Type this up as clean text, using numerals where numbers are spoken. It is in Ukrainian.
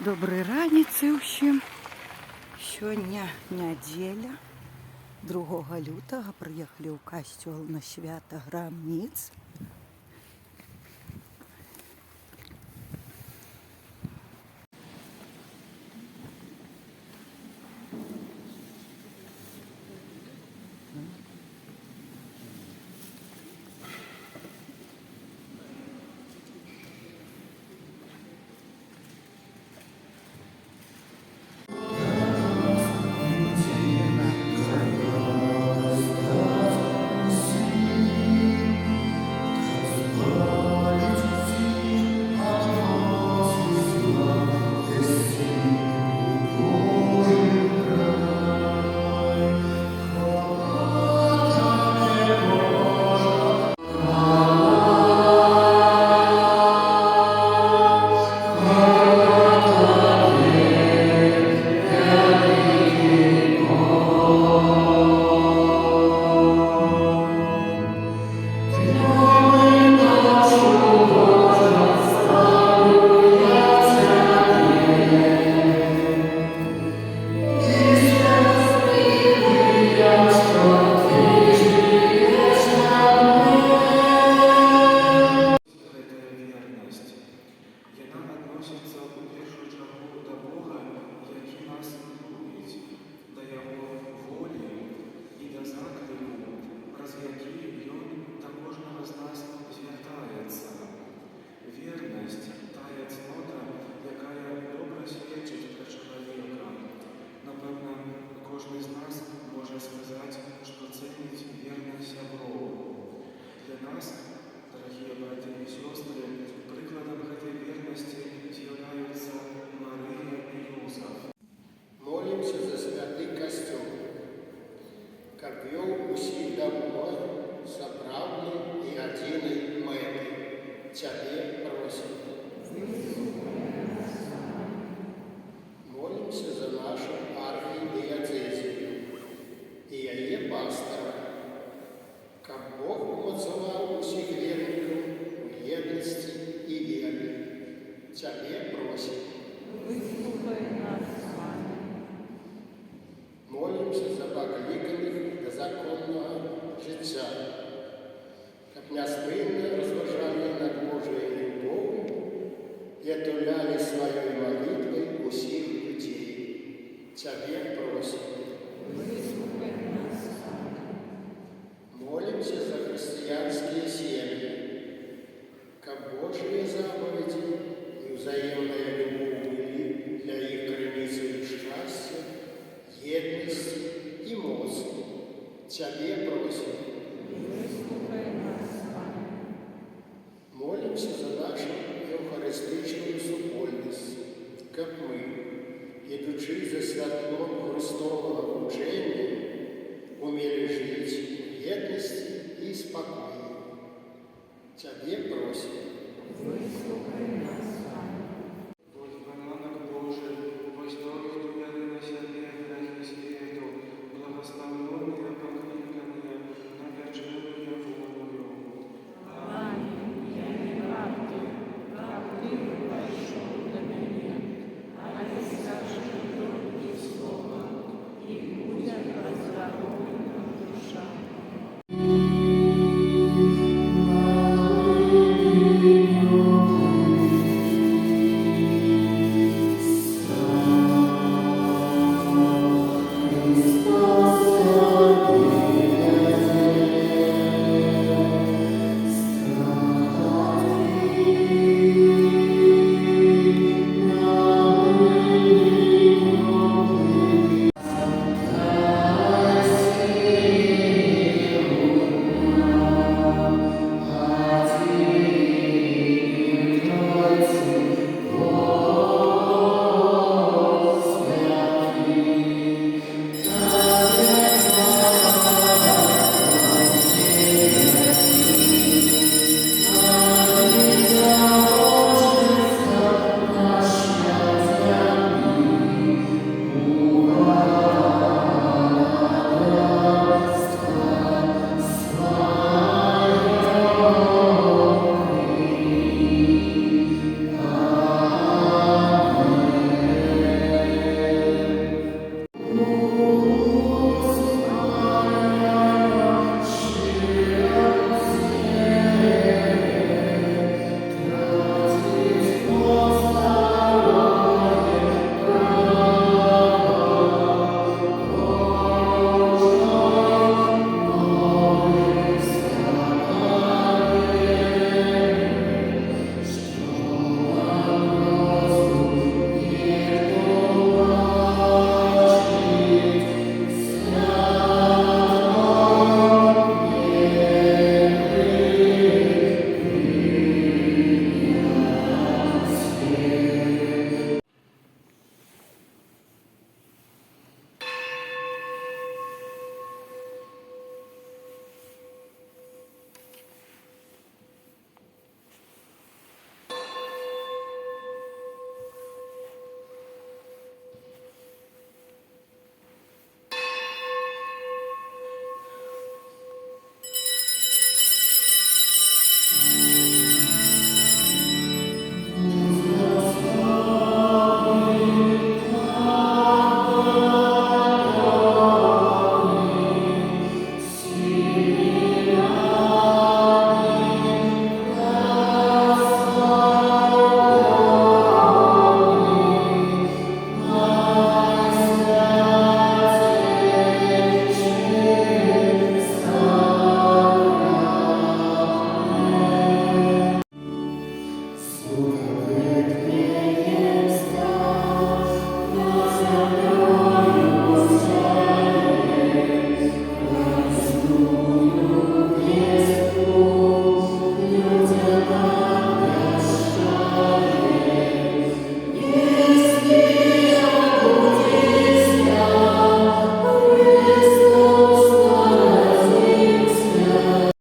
Доброй раніцы ўсім. Сёння нядзеля, 2 лютага прыехалі ў касцёл на свята Грамніц. Цябе просим. Молимся за нашу архидиацезию и яе пастора, каб Бог умацаваў усіх вернікаў у еднасці і веры. Цябе просим. Молимся за покликанных до законного жыцця, каб няспынна разважалі над Божьей любовью и отуляли своей молитвой усіх людей. Цябе просим. Молимся за христианские семьи, каб Божьи заповеди и взаимная любовь были для их границей счастья, едности и моцы. Цябе